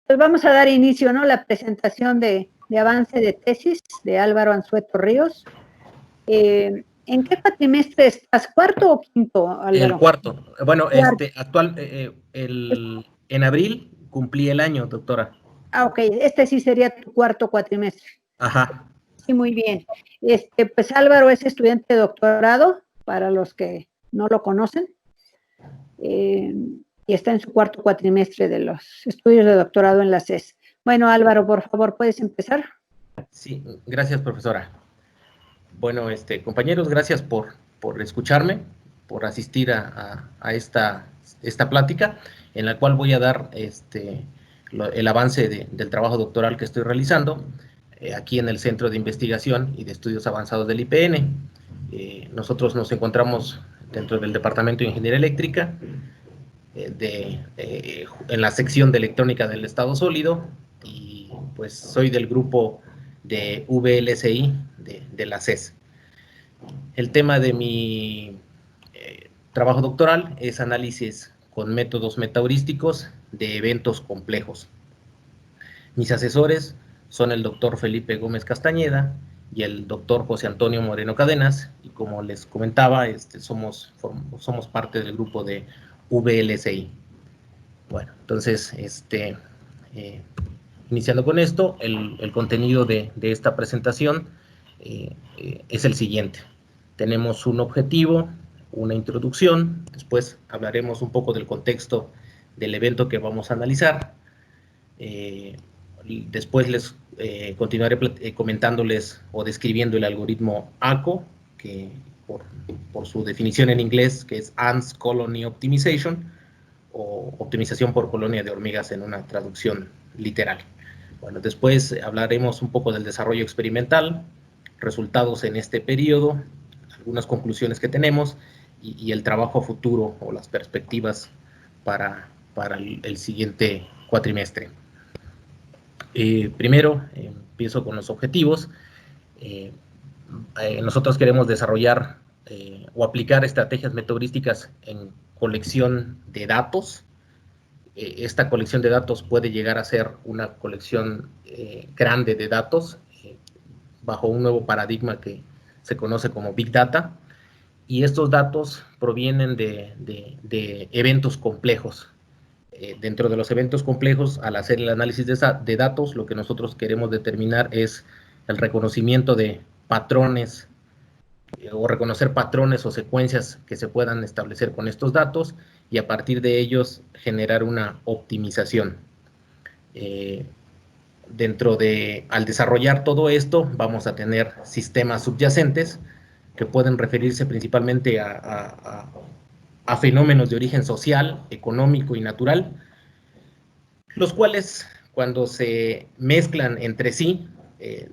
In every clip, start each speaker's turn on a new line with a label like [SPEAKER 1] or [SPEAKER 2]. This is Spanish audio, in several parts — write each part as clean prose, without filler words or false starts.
[SPEAKER 1] Pues vamos a dar inicio, ¿no? La presentación de avance de tesis de Álvaro Anzueto Ríos. ¿En qué cuatrimestre estás? ¿Cuarto o quinto, Álvaro?
[SPEAKER 2] El cuarto. Bueno,
[SPEAKER 1] Cuarto.
[SPEAKER 2] en abril cumplí el año, doctora.
[SPEAKER 1] Ah, ok. Este sí sería tu cuarto cuatrimestre.
[SPEAKER 2] Ajá.
[SPEAKER 1] Sí, muy bien. Pues Álvaro es estudiante de doctorado, para los que no lo conocen, y está en su cuarto cuatrimestre de los estudios de doctorado en la CES. Bueno, Álvaro, por favor, ¿puedes empezar?
[SPEAKER 2] Sí, gracias, profesora. Bueno, compañeros, gracias por escucharme, por asistir a esta plática, en la cual voy a dar el avance del trabajo doctoral que estoy realizando aquí en el Centro de Investigación y de Estudios Avanzados del IPN. Nosotros nos encontramos dentro del Departamento de Ingeniería Eléctrica, en la sección de electrónica del estado sólido, y pues soy del grupo de VLSI de la CES. El tema de mi trabajo doctoral es análisis con métodos metaheurísticos de eventos complejos. Mis asesores son el doctor Felipe Gómez Castañeda y el doctor José Antonio Moreno Cadenas, y como les comentaba, somos parte del grupo de VLSI. Bueno, entonces, iniciando con esto, el contenido de esta presentación es el siguiente. Tenemos un objetivo, una introducción, después hablaremos un poco del contexto del evento que vamos a analizar, después les continuaré comentándoles o describiendo el algoritmo ACO, que por su definición en inglés, que es Ants Colony Optimization, o optimización por colonia de hormigas en una traducción literal. Bueno, después hablaremos un poco del desarrollo experimental, resultados en este periodo, algunas conclusiones que tenemos y el trabajo futuro o las perspectivas para el siguiente cuatrimestre. Primero, empiezo con los objetivos. Nosotros queremos desarrollar o aplicar estrategias metaheurísticas en colección de datos. Esta colección de datos puede llegar a ser una colección grande de datos bajo un nuevo paradigma que se conoce como Big Data, y estos datos provienen de eventos complejos. Dentro de los eventos complejos, al hacer el análisis de datos, lo que nosotros queremos determinar es el reconocimiento de patrones o reconocer patrones o secuencias que se puedan establecer con estos datos, y a partir de ellos generar una optimización. Al desarrollar todo esto, vamos a tener sistemas subyacentes que pueden referirse principalmente a fenómenos de origen social, económico y natural, los cuales, cuando se mezclan entre sí,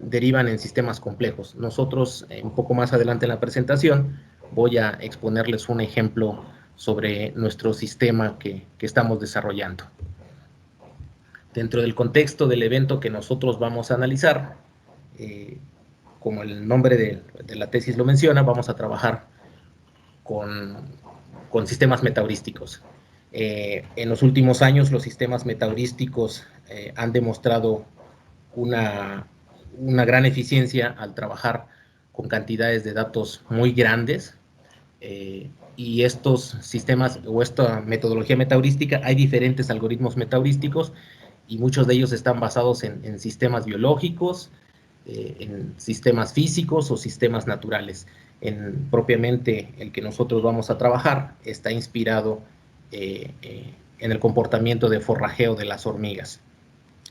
[SPEAKER 2] derivan en sistemas complejos. Nosotros, un poco más adelante en la presentación, voy a exponerles un ejemplo sobre nuestro sistema que estamos desarrollando. Dentro del contexto del evento que nosotros vamos a analizar, como el nombre de la tesis lo menciona, vamos a trabajar con sistemas metaheurísticos. En los últimos años, los sistemas metaheurísticos han demostrado una gran eficiencia al trabajar con cantidades de datos muy grandes, y estos sistemas o esta metodología metaheurística, hay diferentes algoritmos metaheurísticos y muchos de ellos están basados en sistemas biológicos, en sistemas físicos o sistemas naturales. Propiamente el que nosotros vamos a trabajar está inspirado en el comportamiento de forrajeo de las hormigas.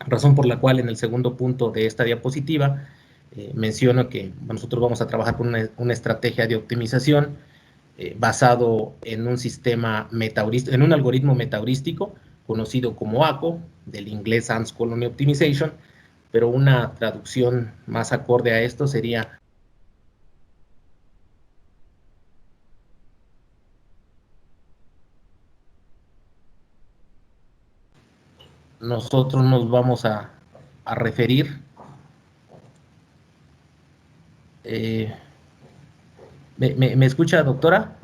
[SPEAKER 2] Razón por la cual en el segundo punto de esta diapositiva menciono que nosotros vamos a trabajar con una estrategia de optimización basado en un sistema metaheurístico, en un algoritmo metaheurístico conocido como ACO, del inglés Ants Colony Optimization, pero una traducción más acorde a esto sería nosotros nos vamos a referir ¿me escucha, doctora?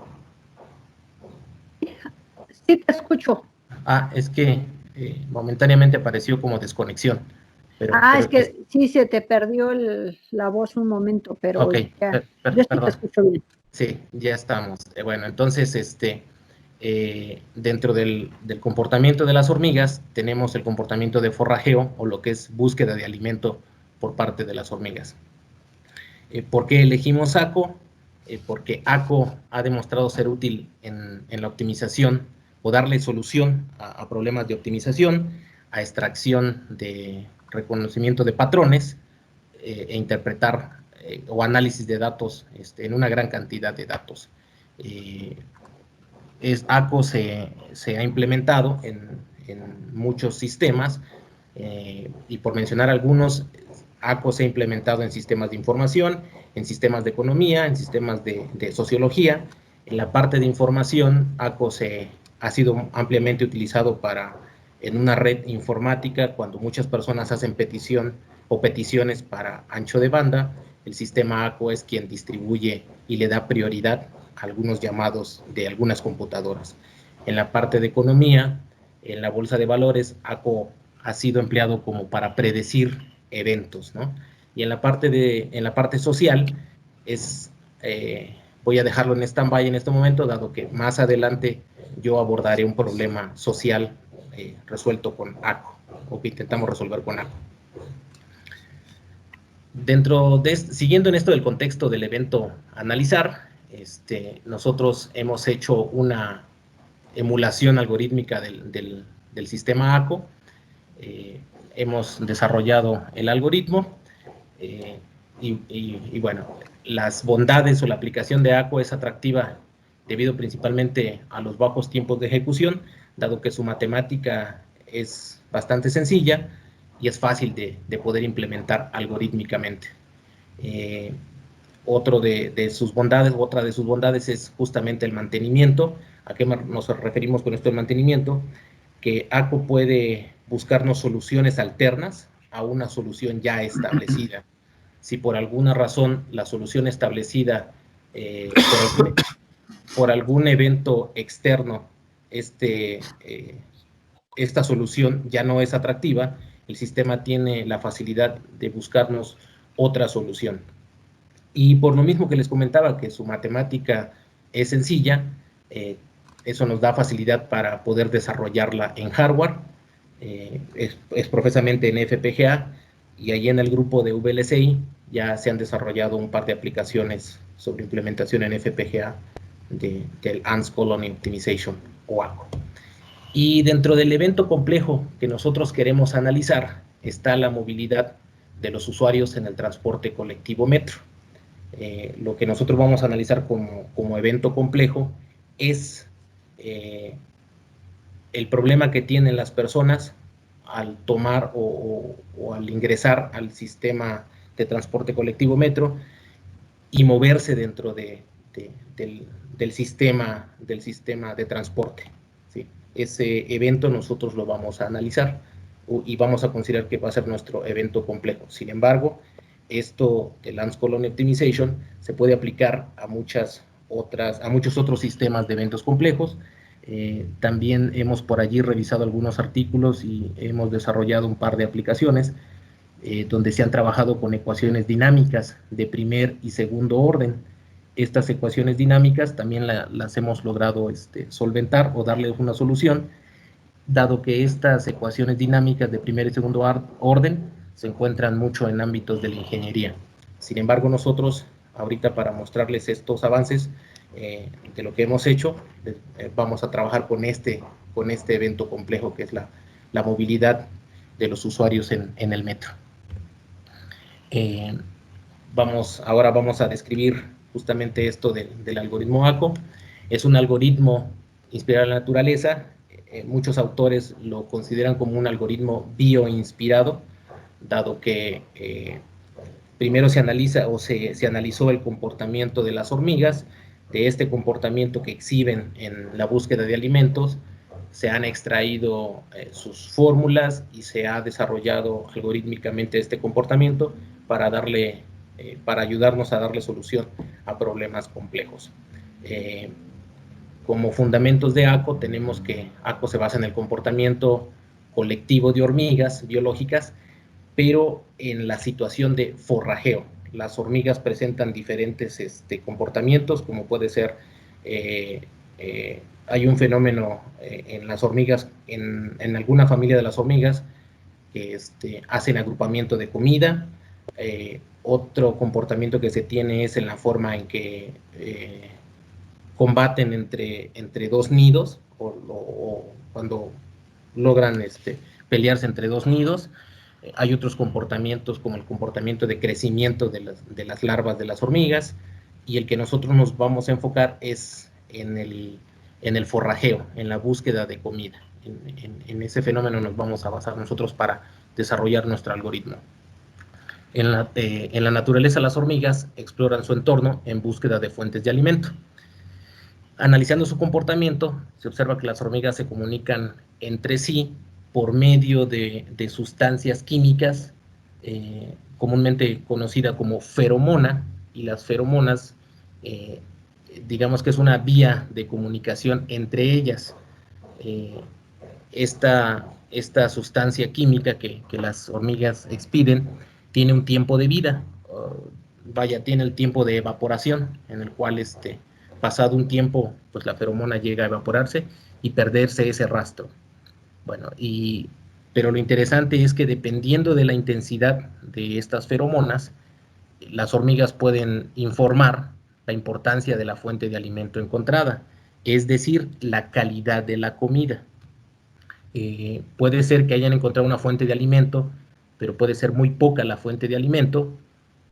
[SPEAKER 1] Sí, te escucho.
[SPEAKER 2] Es que momentáneamente apareció como desconexión.
[SPEAKER 1] Es que sí se te perdió la voz un momento, pero
[SPEAKER 2] ok,
[SPEAKER 1] ya, yo sí te escucho bien.
[SPEAKER 2] Sí, ya estamos. Bueno, entonces, dentro del comportamiento de las hormigas, tenemos el comportamiento de forrajeo, o lo que es búsqueda de alimento por parte de las hormigas. ¿Por qué elegimos ACO? Porque ACO ha demostrado ser útil en la optimización o darle solución a problemas de optimización, a extracción de reconocimiento de patrones e interpretar o análisis de datos en una gran cantidad de datos. ACO se ha implementado en muchos sistemas y por mencionar algunos, ACO se ha implementado en sistemas de información, en sistemas de economía, en sistemas de sociología. En la parte de información, ACO ha sido ampliamente utilizado en una red informática cuando muchas personas hacen peticiones para ancho de banda. El sistema ACO es quien distribuye y le da prioridad a algunos llamados de algunas computadoras. En la parte de economía, en la bolsa de valores, ACO ha sido empleado como para predecir eventos, ¿no? Y en la parte social voy a dejarlo en stand-by en este momento, dado que más adelante yo abordaré un problema social resuelto con ACO, o que intentamos resolver con ACO. Siguiendo en esto del contexto del evento a analizar, nosotros hemos hecho una emulación algorítmica del sistema ACO. Hemos desarrollado el algoritmo y bueno, las bondades o la aplicación de ACO es atractiva debido principalmente a los bajos tiempos de ejecución, dado que su matemática es bastante sencilla y es fácil de poder implementar algorítmicamente. Otra de sus bondades es justamente el mantenimiento. ¿A qué nos referimos con esto del mantenimiento? Que ACO puede buscarnos soluciones alternas a una solución ya establecida. Si por alguna razón la solución establecida, por algún evento externo, esta solución ya no es atractiva, el sistema tiene la facilidad de buscarnos otra solución. Y por lo mismo que les comentaba, que su matemática es sencilla, eso nos da facilidad para poder desarrollarla en hardware, es profesamente en FPGA, y ahí en el grupo de VLSI ya se han desarrollado un par de aplicaciones sobre implementación en FPGA del Ants Colony Optimization, o ACO. Y dentro del evento complejo que nosotros queremos analizar está la movilidad de los usuarios en el transporte colectivo metro. Lo que nosotros vamos a analizar como evento complejo es el problema que tienen las personas al tomar o al ingresar al sistema de transporte colectivo metro y moverse dentro del sistema de transporte, ¿sí? Ese evento nosotros lo vamos a analizar y vamos a considerar que va a ser nuestro evento complejo. Sin embargo, esto del Ants Colony Optimization se puede aplicar a muchos otros sistemas de eventos complejos. También hemos por allí revisado algunos artículos y hemos desarrollado un par de aplicaciones donde se han trabajado con ecuaciones dinámicas de primer y segundo orden. Estas ecuaciones dinámicas también las hemos logrado solventar o darle una solución, dado que estas ecuaciones dinámicas de primer y segundo orden se encuentran mucho en ámbitos de la ingeniería. Sin embargo, nosotros, ahorita para mostrarles estos avances de lo que hemos hecho, vamos a trabajar con este evento complejo que es la movilidad de los usuarios en el metro. Ahora vamos a describir justamente esto del algoritmo ACO. Es un algoritmo inspirado en la naturaleza. Muchos autores lo consideran como un algoritmo bioinspirado, dado que primero se analizó el comportamiento de las hormigas. De este comportamiento que exhiben en la búsqueda de alimentos, se han extraído sus fórmulas y se ha desarrollado algorítmicamente este comportamiento para ayudarnos a darle solución a problemas complejos. Como fundamentos de ACO tenemos que ACO se basa en el comportamiento colectivo de hormigas biológicas, pero en la situación de forrajeo. Las hormigas presentan diferentes comportamientos, como puede ser, hay un fenómeno en las hormigas, en alguna familia de las hormigas, que hacen agrupamiento de comida. Otro comportamiento que se tiene es en la forma en que combaten entre dos nidos, o cuando logran pelearse entre dos nidos. Hay otros comportamientos, como el comportamiento de crecimiento de las larvas de las hormigas, y el que nosotros nos vamos a enfocar es en el forrajeo, en la búsqueda de comida. En ese fenómeno nos vamos a basar nosotros para desarrollar nuestro algoritmo. En la naturaleza, las hormigas exploran su entorno en búsqueda de fuentes de alimento. Analizando su comportamiento, se observa que las hormigas se comunican entre sí por medio de sustancias químicas, comúnmente conocida como feromona, y las feromonas, digamos que es una vía de comunicación entre ellas. Esta sustancia química que las hormigas expiden tiene un tiempo de vida, tiene el tiempo de evaporación, en el cual pasado un tiempo, pues la feromona llega a evaporarse y perderse ese rastro. Bueno, pero lo interesante es que dependiendo de la intensidad de estas feromonas, las hormigas pueden informar la importancia de la fuente de alimento encontrada, es decir, la calidad de la comida. Puede ser que hayan encontrado una fuente de alimento, pero puede ser muy poca la fuente de alimento,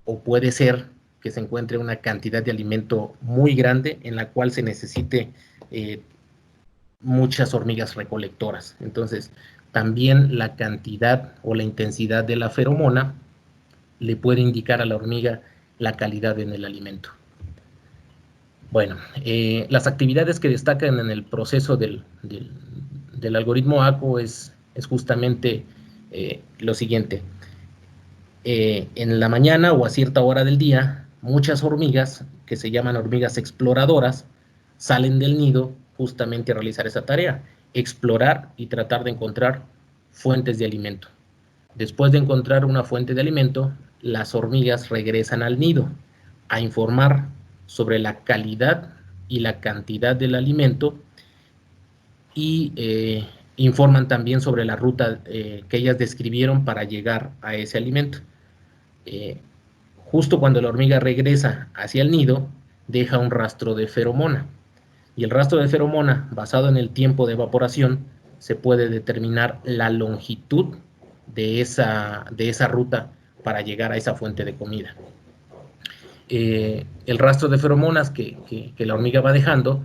[SPEAKER 2] o puede ser que se encuentre una cantidad de alimento muy grande en la cual se necesite muchas hormigas recolectoras. Entonces, también la cantidad o la intensidad de la feromona le puede indicar a la hormiga la calidad en el alimento. Bueno, las actividades que destacan en el proceso del algoritmo ACO es justamente lo siguiente. En la mañana o a cierta hora del día, muchas hormigas, que se llaman hormigas exploradoras, salen del nido justamente a realizar esa tarea, explorar y tratar de encontrar fuentes de alimento. Después de encontrar una fuente de alimento, las hormigas regresan al nido a informar sobre la calidad y la cantidad del alimento, y informan también sobre la ruta que ellas describieron para llegar a ese alimento. Justo cuando la hormiga regresa hacia el nido, deja un rastro de feromona. Y el rastro de feromona, basado en el tiempo de evaporación, se puede determinar la longitud de esa ruta para llegar a esa fuente de comida. El rastro de feromonas que la hormiga va dejando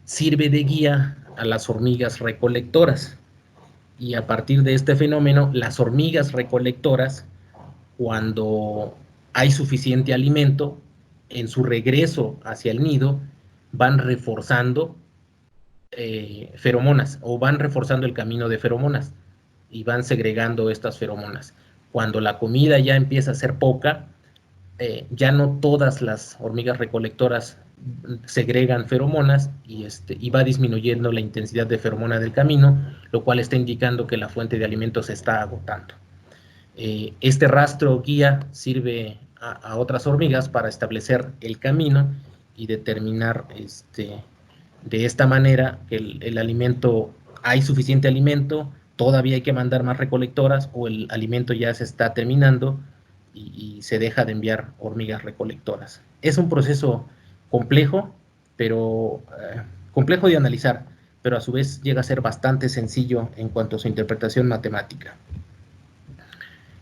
[SPEAKER 2] sirve de guía a las hormigas recolectoras. Y a partir de este fenómeno, las hormigas recolectoras, cuando hay suficiente alimento, en su regreso hacia el nido, van reforzando feromonas, o van reforzando el camino de feromonas, y van segregando estas feromonas. Cuando la comida ya empieza a ser poca, ya no todas las hormigas recolectoras segregan feromonas, y va disminuyendo la intensidad de feromona del camino, lo cual está indicando que la fuente de alimentos se está agotando. Este rastro guía sirve a otras hormigas para establecer el camino y determinar de esta manera que el alimento, hay suficiente alimento, todavía hay que mandar más recolectoras, o el alimento ya se está terminando y se deja de enviar hormigas recolectoras. Es un proceso complejo, pero complejo de analizar, pero a su vez llega a ser bastante sencillo en cuanto a su interpretación matemática.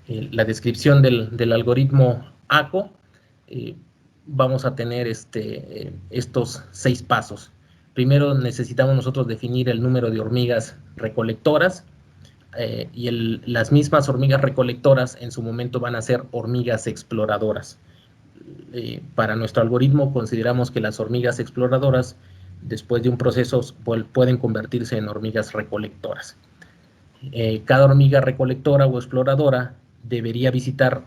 [SPEAKER 2] La descripción del algoritmo ACO, vamos a tener estos 6 pasos. Primero necesitamos nosotros definir el número de hormigas recolectoras, y las mismas hormigas recolectoras en su momento van a ser hormigas exploradoras. Para nuestro algoritmo consideramos que las hormigas exploradoras, después de un proceso, pueden convertirse en hormigas recolectoras. Cada hormiga recolectora o exploradora debería visitar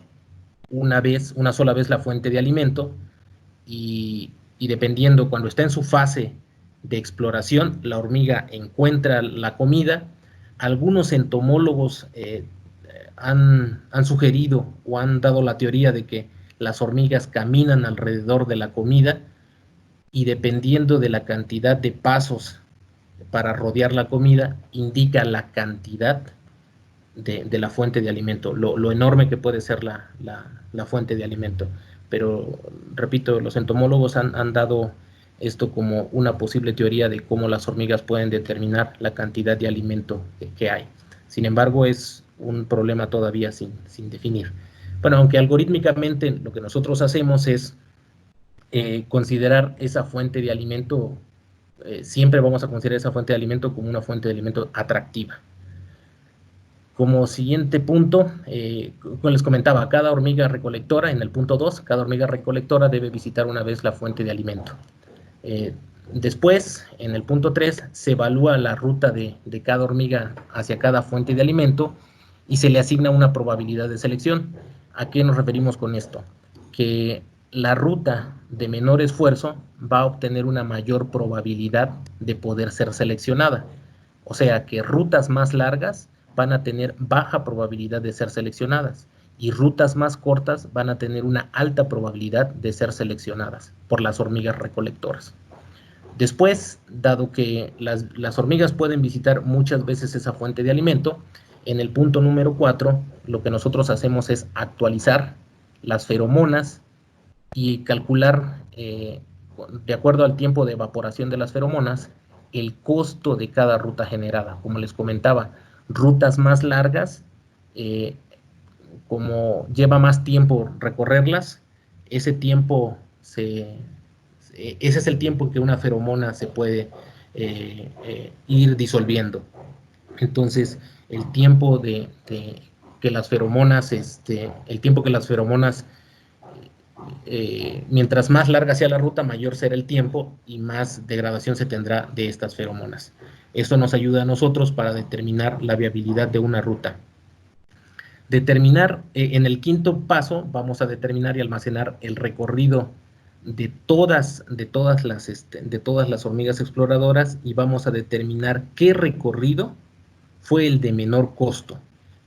[SPEAKER 2] una sola vez la fuente de alimento, y dependiendo, cuando está en su fase de exploración, la hormiga encuentra la comida, Algunos entomólogos han sugerido o han dado la teoría de que las hormigas caminan alrededor de la comida y dependiendo de la cantidad de pasos para rodear la comida, indica la cantidad de la fuente de alimento, lo enorme que puede ser la fuente de alimento. Pero, repito, los entomólogos han dado esto como una posible teoría de cómo las hormigas pueden determinar la cantidad de alimento que hay. Sin embargo, es un problema todavía sin definir. Bueno, aunque algorítmicamente lo que nosotros hacemos es considerar esa fuente de alimento, siempre vamos a considerar esa fuente de alimento como una fuente de alimento atractiva. Como siguiente punto, como les comentaba, cada hormiga recolectora, en el punto 2, cada hormiga recolectora debe visitar una vez la fuente de alimento. Después, en el punto 3, se evalúa la ruta de cada hormiga hacia cada fuente de alimento y se le asigna una probabilidad de selección. ¿A qué nos referimos con esto? Que la ruta de menor esfuerzo va a obtener una mayor probabilidad de poder ser seleccionada. O sea que rutas más largas van a tener baja probabilidad de ser seleccionadas y rutas más cortas van a tener una alta probabilidad de ser seleccionadas por las hormigas recolectoras. Después, dado que las hormigas pueden visitar muchas veces esa fuente de alimento, en el punto número 4, lo que nosotros hacemos es actualizar las feromonas y calcular, de acuerdo al tiempo de evaporación de las feromonas, el costo de cada ruta generada. Como les comentaba, rutas más largas, como lleva más tiempo recorrerlas, ese es el tiempo en que una feromona se puede ir disolviendo. Entonces, el tiempo que las feromonas, mientras más larga sea la ruta, mayor será el tiempo y más degradación se tendrá de estas feromonas. Esto nos ayuda a nosotros para determinar la viabilidad de una ruta. En el quinto paso, vamos a determinar y almacenar el recorrido de todas las hormigas exploradoras y vamos a determinar qué recorrido fue el de menor costo,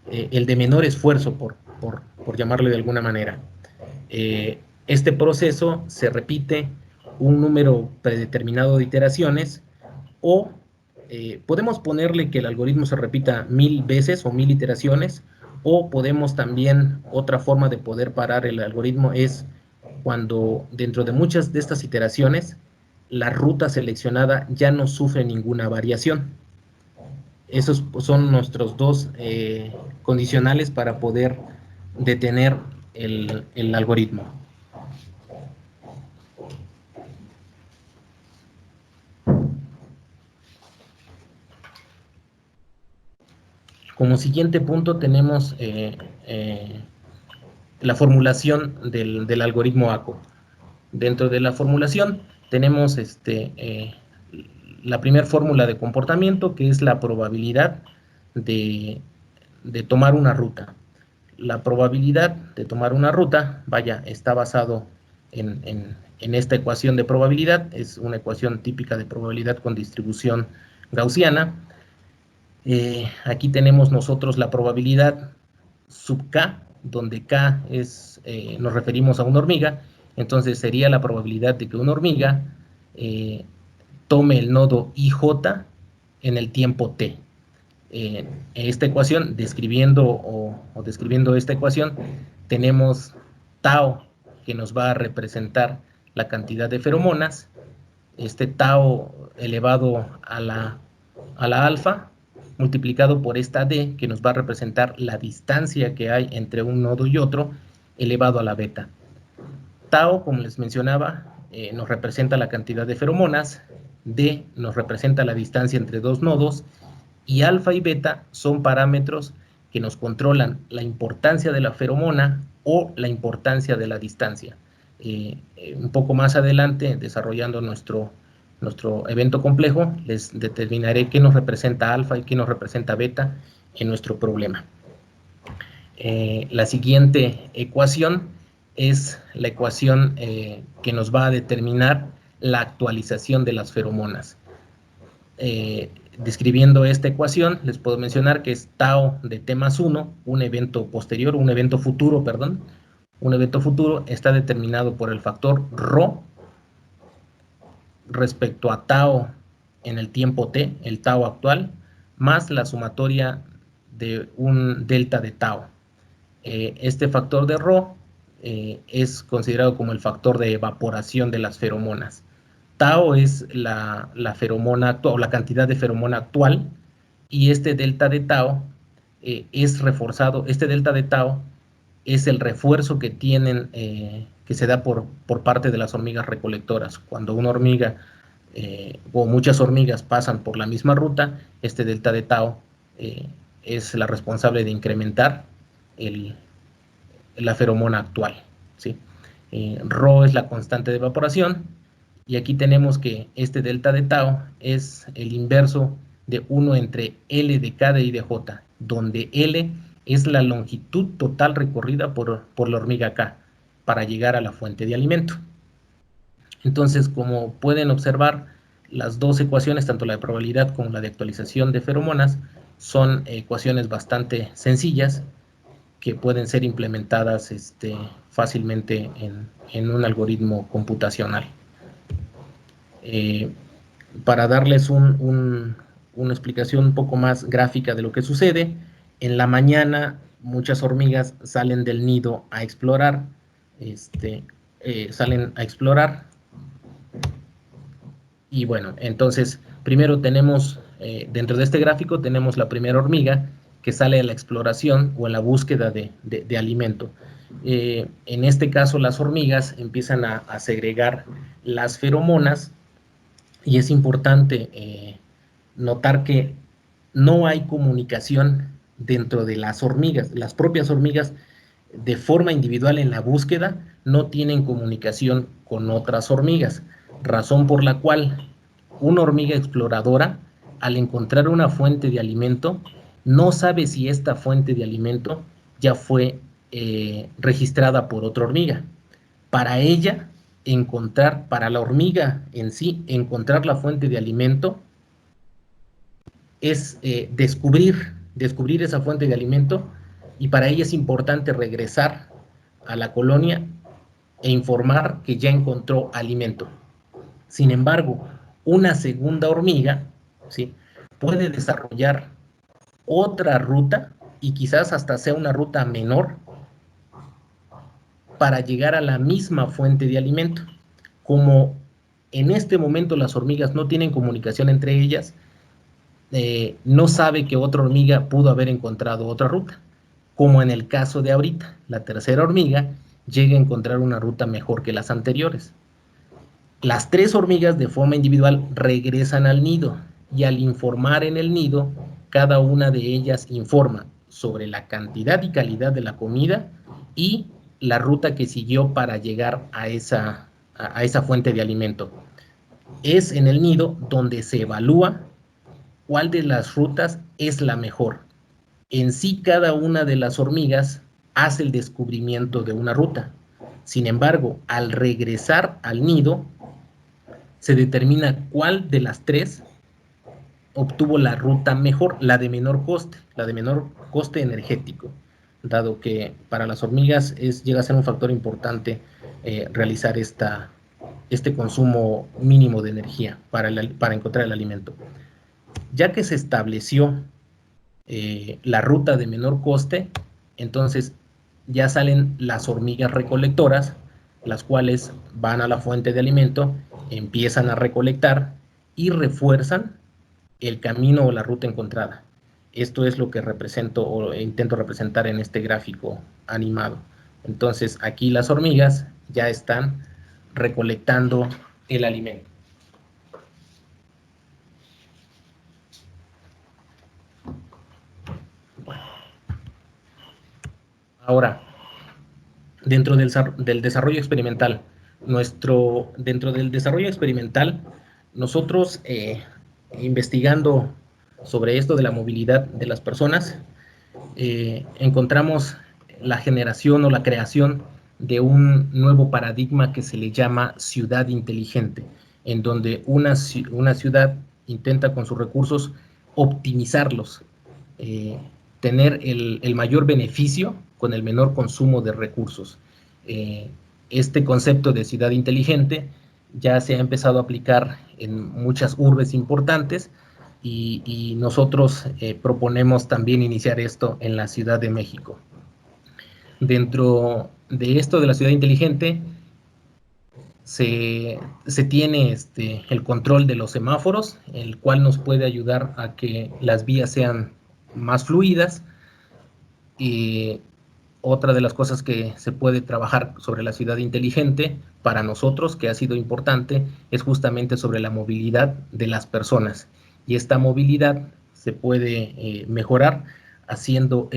[SPEAKER 2] el de menor esfuerzo, por llamarlo de alguna manera. Este proceso se repite un número predeterminado de iteraciones o podemos ponerle que el algoritmo se repita 1000 veces o 1000 iteraciones, o podemos también, otra forma de poder parar el algoritmo es cuando dentro de muchas de estas iteraciones la ruta seleccionada ya no sufre ninguna variación. Esos son nuestros dos condicionales para poder detener el algoritmo. Como siguiente punto tenemos la formulación del algoritmo ACO. Dentro de la formulación tenemos la primera fórmula de comportamiento, que es la probabilidad de tomar una ruta. La probabilidad de tomar una ruta, está basado en esta ecuación de probabilidad. Es una ecuación típica de probabilidad con distribución gaussiana. Aquí tenemos nosotros la probabilidad sub k, donde k nos referimos a una hormiga. Entonces sería la probabilidad de que una hormiga tome el nodo IJ en el tiempo t. Esta ecuación, describiendo esta ecuación, tenemos tau, que nos va a representar la cantidad de feromonas, este tau elevado a la alfa, multiplicado por esta d, que nos va a representar la distancia que hay entre un nodo y otro, elevado a la beta. Tau, como les mencionaba, nos representa la cantidad de feromonas, d nos representa la distancia entre dos nodos, y alfa y beta son parámetros que nos controlan la importancia de la feromona o la importancia de la distancia. Un poco más adelante, desarrollando nuestro evento complejo, les determinaré qué nos representa alfa y qué nos representa beta en nuestro problema. La siguiente ecuación es la ecuación que nos va a determinar la actualización de las feromonas. Describiendo esta ecuación, les puedo mencionar que es tau de t más 1, un evento futuro, está determinado por el factor ρ respecto a tau en el tiempo t, el tau actual, más la sumatoria de un delta de tau. Este factor de ρ es considerado como el factor de evaporación de las feromonas. Tau es la feromona actual, o la cantidad de feromona actual, y este delta de tau es reforzado. Este delta de tau es el refuerzo que tienen, que se da por parte de las hormigas recolectoras. Cuando una hormiga o muchas hormigas pasan por la misma ruta, este delta de tau es la responsable de incrementar la feromona actual, ¿sí? Rho es la constante de evaporación, y aquí tenemos que este delta de tau es el inverso de 1 entre L de K de I de J, donde L es la longitud total recorrida por la hormiga K para llegar a la fuente de alimento. Entonces, como pueden observar, las dos ecuaciones, tanto la de probabilidad como la de actualización de feromonas, son ecuaciones bastante sencillas que pueden ser implementadas fácilmente en un algoritmo computacional. Para darles una explicación un poco más gráfica de lo que sucede, en la mañana muchas hormigas salen del nido a explorar, y bueno, entonces primero tenemos, dentro de este gráfico tenemos la primera hormiga que sale a la exploración o en la búsqueda de alimento. En este caso las hormigas empiezan a segregar las feromonas, y es importante notar que no hay comunicación dentro de las hormigas. Las propias hormigas, de forma individual en la búsqueda, no tienen comunicación con otras hormigas, razón por la cual una hormiga exploradora, al encontrar una fuente de alimento, no sabe si esta fuente de alimento ya fue registrada por otra hormiga. Para ella, para la hormiga en sí, encontrar la fuente de alimento es descubrir esa fuente de alimento, y para ella es importante regresar a la colonia e informar que ya encontró alimento. Sin embargo, una segunda hormiga, ¿sí?, puede desarrollar otra ruta, y quizás hasta sea una ruta menor, para llegar a la misma fuente de alimento. Como en este momento las hormigas no tienen comunicación entre ellas, no sabe que otra hormiga pudo haber encontrado otra ruta. Como en el caso de ahorita, la tercera hormiga llega a encontrar una ruta mejor que las anteriores. Las tres hormigas de forma individual regresan al nido, y al informar en el nido, cada una de ellas informa sobre la cantidad y calidad de la comida y la ruta que siguió para llegar a esa fuente de alimento. Es en el nido donde se evalúa cuál de las rutas es la mejor. En sí, cada una de las hormigas hace el descubrimiento de una ruta. Sin embargo, al regresar al nido, se determina cuál de las tres obtuvo la ruta mejor, la de menor coste energético, dado que para las hormigas llega a ser un factor importante realizar este consumo mínimo de energía para encontrar el alimento. Ya que se estableció la ruta de menor coste, entonces ya salen las hormigas recolectoras, las cuales van a la fuente de alimento, empiezan a recolectar y refuerzan el camino o la ruta encontrada. Esto es lo que represento o intento representar en este gráfico animado. Entonces aquí las hormigas ya están recolectando el alimento. Ahora, dentro del desarrollo experimental, nosotros investigando sobre esto de la movilidad de las personas, encontramos la generación o la creación de un nuevo paradigma que se le llama ciudad inteligente, en donde una ciudad intenta con sus recursos optimizarlos, tener el mayor beneficio con el menor consumo de recursos. Este concepto de ciudad inteligente ya se ha empezado a aplicar en muchas urbes importantes y nosotros proponemos también iniciar esto en la Ciudad de México. Dentro de esto de la ciudad inteligente se tiene el control de los semáforos, el cual nos puede ayudar a que las vías sean más fluidas. Y otra de las cosas que se puede trabajar sobre la ciudad inteligente para nosotros, que ha sido importante, es justamente sobre la movilidad de las personas. Y esta movilidad se puede mejorar haciendo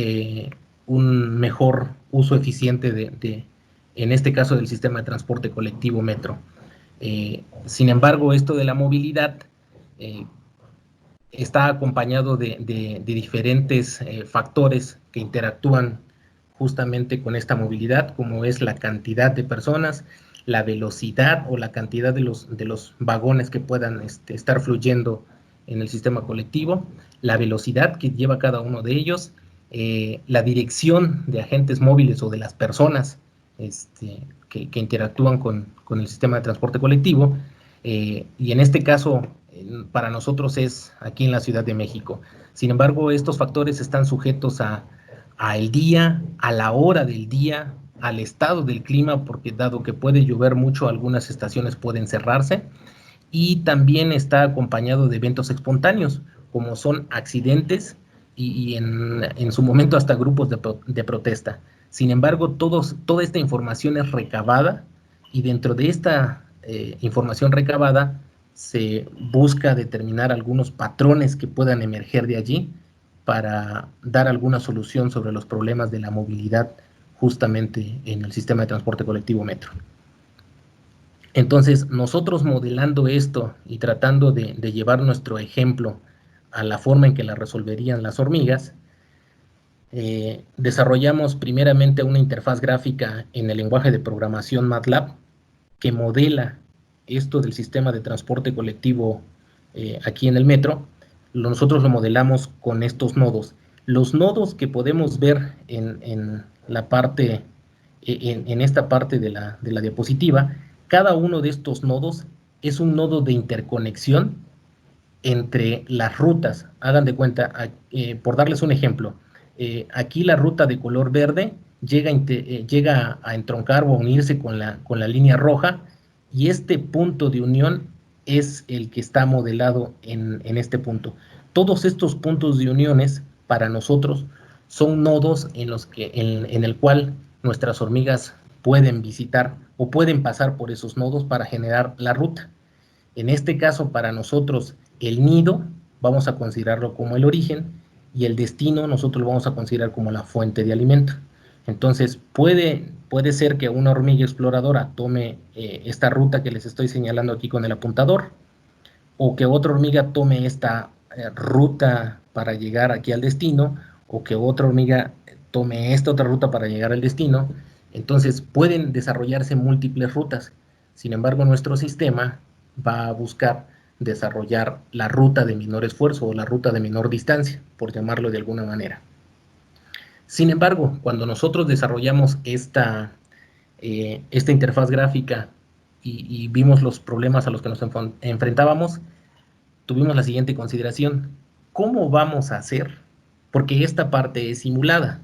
[SPEAKER 2] un mejor uso eficiente en este caso, del sistema de transporte colectivo metro. Sin embargo, esto de la movilidad está acompañado de diferentes factores que interactúan justamente con esta movilidad, como es la cantidad de personas, la velocidad o la cantidad de los vagones que puedan estar fluyendo en el sistema colectivo, la velocidad que lleva cada uno de ellos, la dirección de agentes móviles o de las personas que interactúan con el sistema de transporte colectivo, y en este caso para nosotros es aquí en la Ciudad de México. Sin embargo, estos factores están sujetos al día, a la hora del día, al estado del clima, porque dado que puede llover mucho, algunas estaciones pueden cerrarse, y también está acompañado de eventos espontáneos, como son accidentes y en su momento hasta grupos de protesta. Sin embargo, toda esta información es recabada y dentro de esta información recabada se busca determinar algunos patrones que puedan emerger de allí para dar alguna solución sobre los problemas de la movilidad justamente en el sistema de transporte colectivo metro. Entonces, nosotros modelando esto y tratando de llevar nuestro ejemplo a la forma en que la resolverían las hormigas, desarrollamos primeramente una interfaz gráfica en el lenguaje de programación MATLAB que modela esto del sistema de transporte colectivo aquí en el metro. Nosotros lo modelamos con estos nodos. Los nodos que podemos ver en la parte, en esta parte de la diapositiva, cada uno de estos nodos es un nodo de interconexión entre las rutas. Hagan de cuenta, por darles un ejemplo, aquí la ruta de color verde llega a entroncar o a unirse con la línea roja, y este punto de unión es el que está modelado en este punto. Todos estos puntos de uniones para nosotros son nodos en el cual nuestras hormigas pueden visitar o pueden pasar por esos nodos para generar la ruta. En este caso, para nosotros, el nido vamos a considerarlo como el origen y el destino nosotros lo vamos a considerar como la fuente de alimento. Entonces, puede ser que una hormiga exploradora tome esta ruta que les estoy señalando aquí con el apuntador, o que otra hormiga tome esta ruta para llegar aquí al destino, o que otra hormiga tome esta otra ruta para llegar al destino. Entonces, pueden desarrollarse múltiples rutas. Sin embargo, nuestro sistema va a buscar desarrollar la ruta de menor esfuerzo o la ruta de menor distancia, por llamarlo de alguna manera. Sin embargo, cuando nosotros desarrollamos esta interfaz gráfica y vimos los problemas a los que nos enfrentábamos, tuvimos la siguiente consideración: ¿cómo vamos a hacer? Porque esta parte es simulada.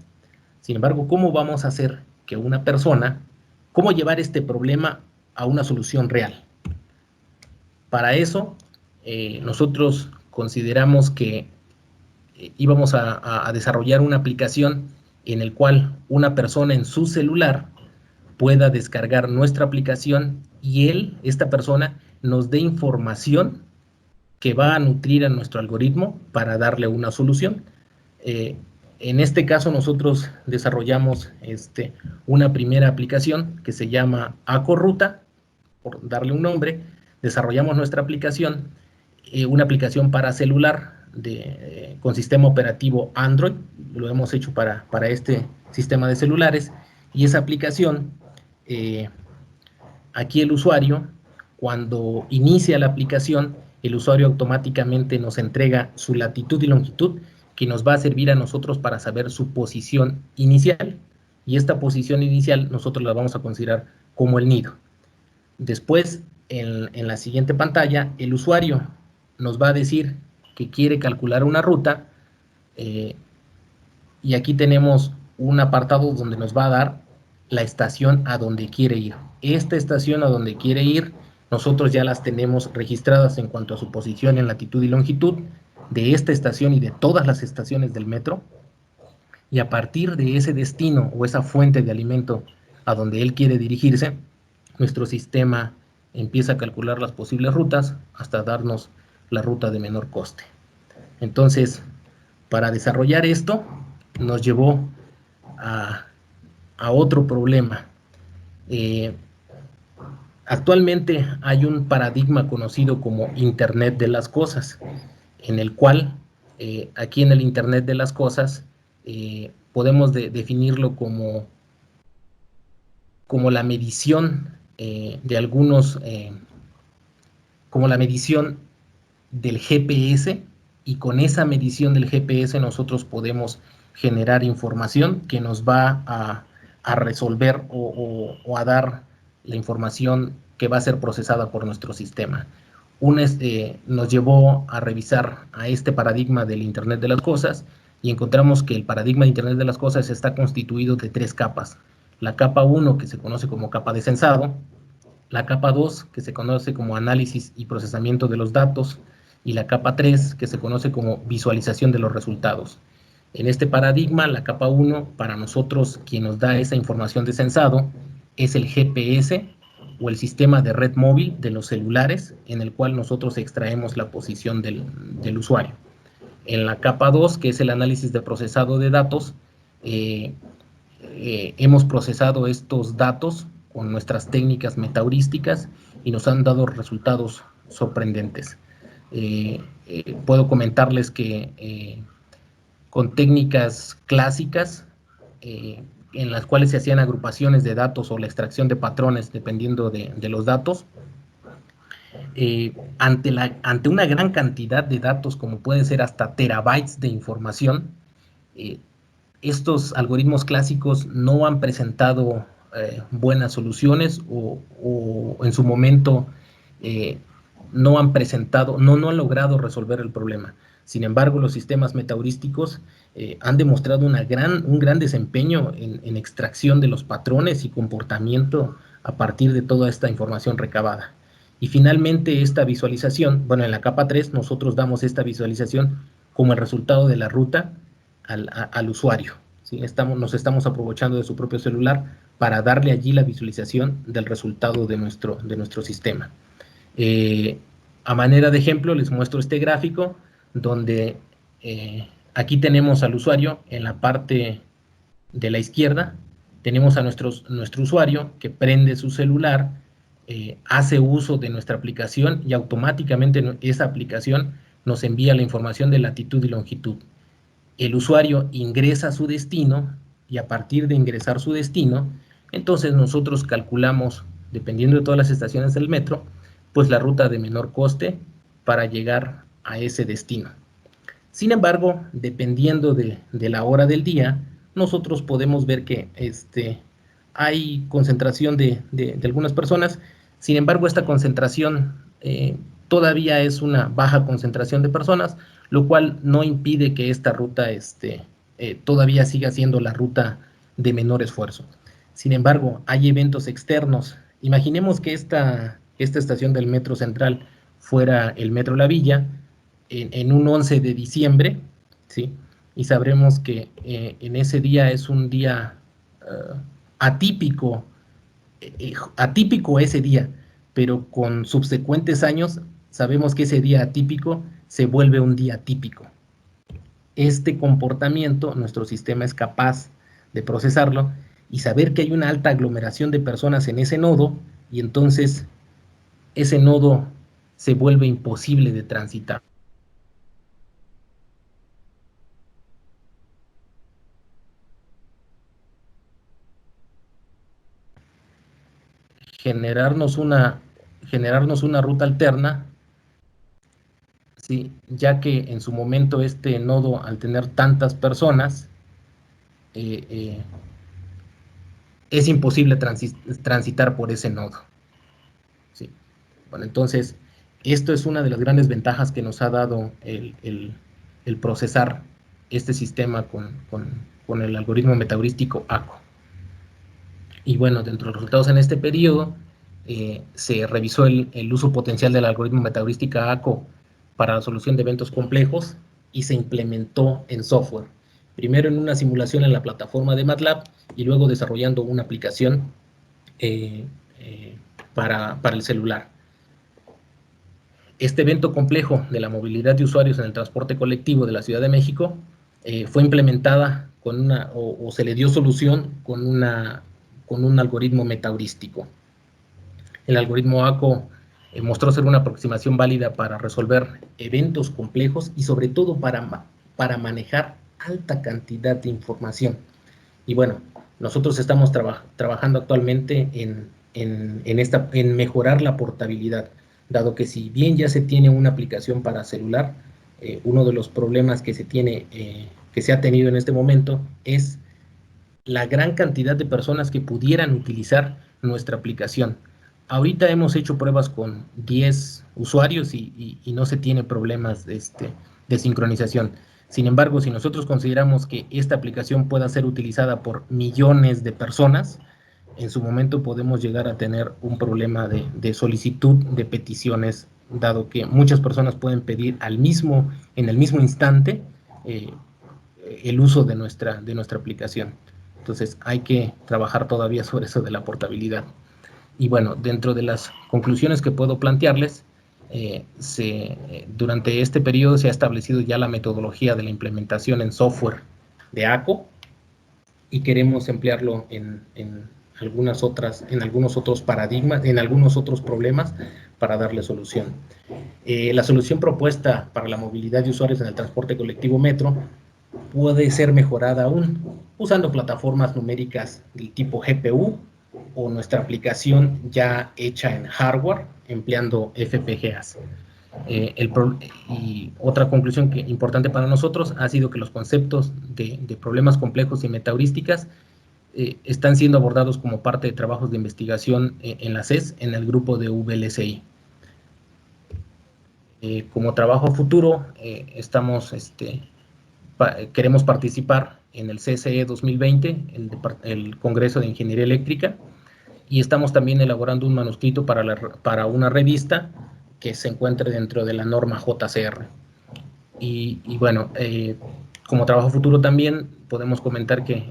[SPEAKER 2] Sin embargo, ¿cómo vamos a hacer que una persona, cómo llevar este problema a una solución real? Para eso, nosotros consideramos que íbamos a desarrollar una aplicación en el cual una persona en su celular pueda descargar nuestra aplicación y esta persona, nos dé información que va a nutrir a nuestro algoritmo para darle una solución. En este caso, nosotros desarrollamos una primera aplicación que se llama AcoRuta, por darle un nombre. Desarrollamos nuestra aplicación, una aplicación para celular con sistema operativo Android. Lo hemos hecho para este sistema de celulares, y esa aplicación, aquí el usuario, cuando inicia la aplicación, el usuario automáticamente nos entrega su latitud y longitud, que nos va a servir a nosotros para saber su posición inicial. Y esta posición inicial nosotros la vamos a considerar como el nido. Después, en la siguiente pantalla, el usuario nos va a decir que quiere calcular una ruta, y aquí tenemos un apartado donde nos va a dar la estación a donde quiere ir. Esta estación a donde quiere ir, nosotros ya las tenemos registradas en cuanto a su posición en latitud y longitud de esta estación y de todas las estaciones del metro, y a partir de ese destino o esa fuente de alimento a donde él quiere dirigirse, nuestro sistema empieza a calcular las posibles rutas hasta darnos la ruta de menor coste. Entonces, para desarrollar esto, nos llevó a otro problema. Actualmente hay un paradigma conocido como Internet de las Cosas, en el cual, aquí en el Internet de las Cosas, podemos definirlo como la medición de algunos, como la medición del GPS, y con esa medición del GPS nosotros podemos generar información que nos va a resolver o a dar la información que va a ser procesada por nuestro sistema. Nos llevó a revisar a este paradigma del Internet de las Cosas, y encontramos que el paradigma de Internet de las Cosas está constituido de 3 capas. La capa 1, que se conoce como capa de sensado; la capa 2, que se conoce como análisis y procesamiento de los datos; y la capa 3, que se conoce como visualización de los resultados. En este paradigma, la capa 1, para nosotros, quien nos da esa información de sensado, es el GPS o el sistema de red móvil de los celulares, en el cual nosotros extraemos la posición del usuario. En la capa 2, que es el análisis de procesado de datos, hemos procesado estos datos con nuestras técnicas metaheurísticas y nos han dado resultados sorprendentes. Puedo comentarles que con técnicas clásicas, en las cuales se hacían agrupaciones de datos o la extracción de patrones dependiendo de los datos, ante una gran cantidad de datos, como puede ser hasta terabytes de información, estos algoritmos clásicos no han presentado buenas soluciones, o en su momento no han logrado resolver el problema. Sin embargo, los sistemas metaheurísticos han demostrado un gran desempeño en extracción de los patrones y comportamiento a partir de toda esta información recabada. Y finalmente, esta visualización, bueno, en la capa 3 nosotros damos esta visualización como el resultado de la ruta al usuario, ¿sí? Nos estamos aprovechando de su propio celular para darle allí la visualización del resultado de nuestro sistema. A manera de ejemplo, les muestro este gráfico donde aquí tenemos al usuario en la parte de la izquierda. Tenemos a nuestro usuario que prende su celular, hace uso de nuestra aplicación, y automáticamente esa aplicación nos envía la información de latitud y longitud. El usuario ingresa su destino, y a partir de ingresar su destino, entonces nosotros calculamos, dependiendo de todas las estaciones del metro, pues la ruta de menor coste para llegar a ese destino. Sin embargo, dependiendo de la hora del día, nosotros podemos ver que hay concentración de algunas personas. Sin embargo, esta concentración todavía es una baja concentración de personas, lo cual no impide que esta ruta todavía siga siendo la ruta de menor esfuerzo. Sin embargo, hay eventos externos. Imaginemos que esta estación del Metro Central fuera el Metro La Villa en un 11 de diciembre, ¿sí? Y sabremos que en ese día es un día atípico, atípico ese día, pero con subsecuentes años sabemos que ese día atípico se vuelve un día típico. Este comportamiento, nuestro sistema es capaz de procesarlo y saber que hay una alta aglomeración de personas en ese nodo, y entonces ese nodo se vuelve imposible de transitar. Generarnos una ruta alterna ¿sí? Ya que en su momento este nodo, al tener tantas personas, es imposible transitar por ese nodo, ¿sí? Bueno, entonces, esto es una de las grandes ventajas que nos ha dado el procesar este sistema con el algoritmo metaheurístico ACO. Y bueno, dentro de los resultados en este periodo, se revisó el uso potencial del algoritmo metaheurístico ACO para la solución de eventos complejos y se implementó en software. Primero en una simulación en la plataforma de MATLAB y luego desarrollando una aplicación para el celular. Este evento complejo de la movilidad de usuarios en el transporte colectivo de la Ciudad de México fue implementada con o se le dio solución con un algoritmo metaheurístico. El algoritmo ACO mostró ser una aproximación válida para resolver eventos complejos y sobre todo para manejar alta cantidad de información. Y bueno, nosotros estamos trabajando actualmente en mejorar la portabilidad, dado que si bien ya se tiene una aplicación para celular, uno de los problemas que se ha tenido en este momento es la gran cantidad de personas que pudieran utilizar nuestra aplicación. Ahorita hemos hecho pruebas con 10 usuarios y no se tiene problemas de sincronización. Sin embargo, si nosotros consideramos que esta aplicación pueda ser utilizada por millones de personas, en su momento podemos llegar a tener un problema de solicitud de peticiones, dado que muchas personas pueden pedir en el mismo instante el uso de nuestra aplicación. Entonces hay que trabajar todavía sobre eso de la portabilidad. Y bueno, dentro de las conclusiones que puedo plantearles, durante este periodo se ha establecido ya la metodología de la implementación en software de ACO y queremos emplearlo en algunos otros paradigmas, en algunos otros problemas para darle solución. La solución propuesta para la movilidad de usuarios en el transporte colectivo metro puede ser mejorada aún usando plataformas numéricas del tipo GPU o nuestra aplicación ya hecha en hardware empleando FPGAs. Y otra conclusión importante para nosotros ha sido que los conceptos de problemas complejos y metaheurísticas están siendo abordados como parte de trabajos de investigación en la CES, en el grupo de VLSI. Como trabajo futuro, queremos participar en el CSE 2020, el Congreso de Ingeniería Eléctrica, y estamos también elaborando un manuscrito para una revista que se encuentre dentro de la norma JCR. Y bueno, como trabajo futuro también podemos comentar que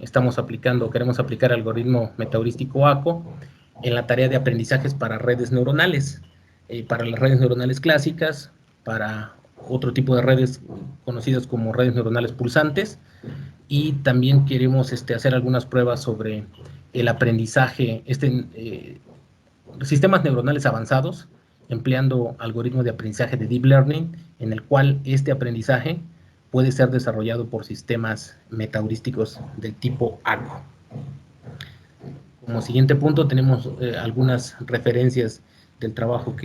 [SPEAKER 2] queremos aplicar el algoritmo metaheurístico ACO en la tarea de aprendizajes para redes neuronales, para las redes neuronales clásicas, para otro tipo de redes conocidas como redes neuronales pulsantes, y también queremos hacer algunas pruebas sobre el aprendizaje, sistemas neuronales avanzados, empleando algoritmos de aprendizaje de deep learning, en el cual este aprendizaje puede ser desarrollado por sistemas metaheurísticos del tipo ACO. Como siguiente punto tenemos algunas referencias del trabajo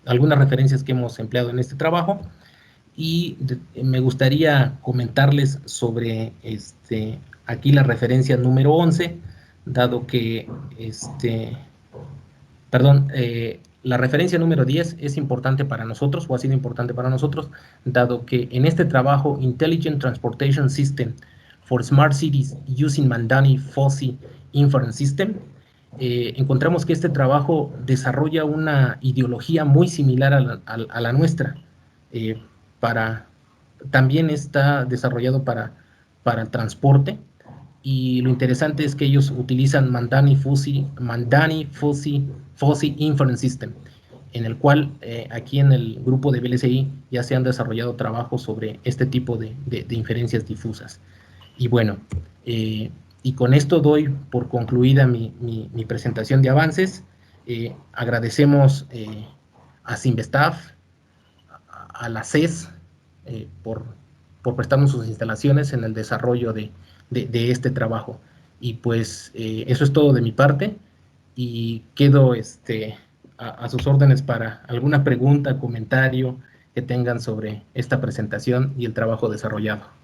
[SPEAKER 2] algunas referencias que hemos empleado en este trabajo, y me gustaría comentarles sobre aquí la referencia número 11, dado que la referencia número 10 es importante para nosotros, o ha sido importante para nosotros, dado que en este trabajo, Intelligent Transportation System for Smart Cities Using Mandani Fuzzy Inference System, encontramos que este trabajo desarrolla una ideología muy similar a la nuestra. También está desarrollado para el transporte, y lo interesante es que ellos utilizan Mandani Fuzzy Inference System, en el cual aquí en el grupo de VLSI ya se han desarrollado trabajos sobre este tipo de inferencias difusas. Y bueno, y con esto doy por concluida mi presentación de avances. Agradecemos a Simvestaff, a la CES, por prestarnos sus instalaciones en el desarrollo de este trabajo. Y pues eso es todo de mi parte, y quedo a sus órdenes para alguna pregunta, comentario que tengan sobre esta presentación y el trabajo desarrollado.